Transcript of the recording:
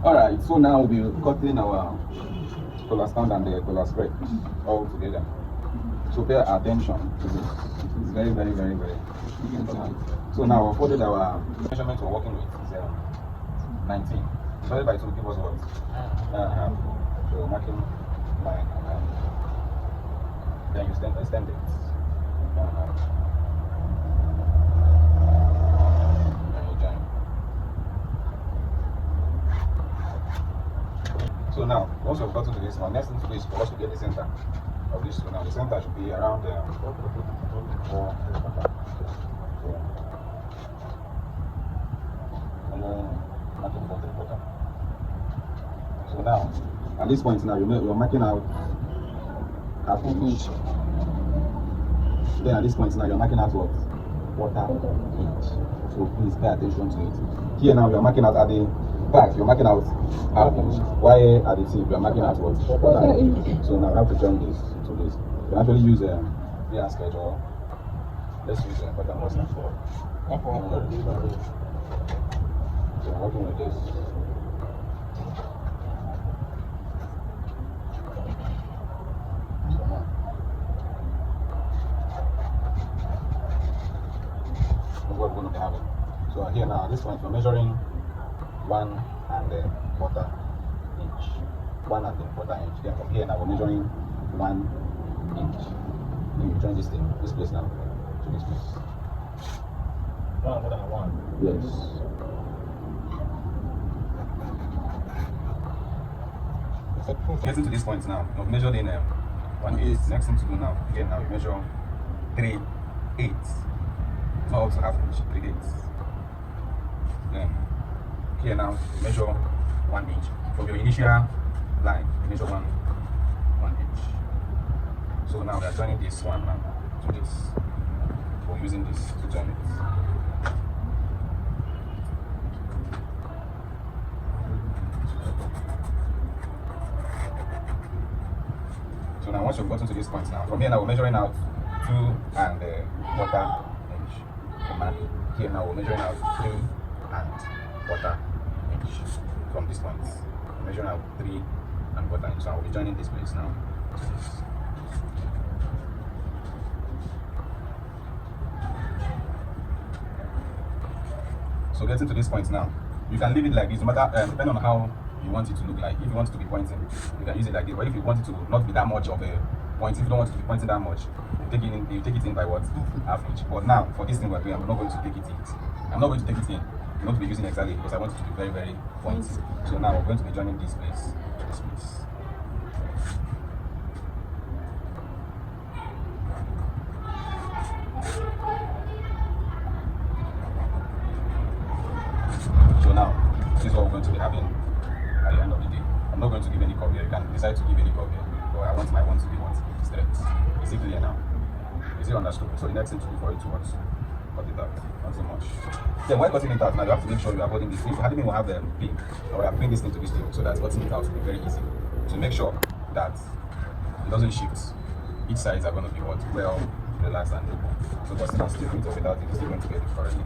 Alright, so now we'll be cutting our collar stand and the collar spread all together. So pay attention to this. It's very, very, very, very important. So now I've folded our measurement we're working with is 19. Divided by 2 give us what? So marking line and then you extend it. Then you join. So now, once we've gotten to this one, next thing to do is for us to get the center of this. So now the center should be around So now, at this point now, you're marking out half inch. Then at this point now, you're marking out what? Quarter inch. So please pay attention to it. Here now, you're marking out at the back, you're marking out half inch. While at the tip, you're marking out what? Quarter inch. So now I have to join this to this. You can actually use a freehand sketch or let's use a pattern master for. So I'm working with this. What we're going to be having. So here now, at this point, we're measuring 1 1/4 inch. 1 1/4 inch. Then from here now, we're measuring 1 inch. Then you join this place now, to this place. 1 Yes. Getting to this point now, we've measured in 1/8. Next thing to do now, again now, we measure 3/8. Not also half inch, 3/8. Then here now measure 1 inch. From your initial line, measure 1 inch. So now we are joining this one now to this. We're using this to join it. So now once you've gotten to this point now, from here now we're measuring out 2 1/4 inch. Here now we're measuring out 3 1/4 inch from this point. We're measuring out 3 1/4 inch. So I'll be joining this place now. So getting to this point now, you can leave it like this, no matter depending on how you want it to look like. If you want it to be pointing, you can use it like this. But if you want it to not be that much of a point, if you don't want it to be pointing that much, you take it in by what? Half inch. But now for this thing we're doing, I'm not going to take it in. I'm not going to take it in. I'm not to be using exactly because I want it to be very, very pointy. So now we're going to be joining this place to this place. So now this is what we're going to be having at the end of the day. I'm not going to give any curve here. You can decide to give any curve here, but I want my one to be straight. Is it clear now? Is it understood? So the next thing to do for you to watch, cut it out. Not so much. Then while cutting it out, now you have to make sure you are holding this. If you will have the pin, or we are putting this into this thing so that cutting it out will be very easy. So make sure that it doesn't shift. Each sides are going to be well relaxed and open. So because still going to without it, it's still going to get it correctly.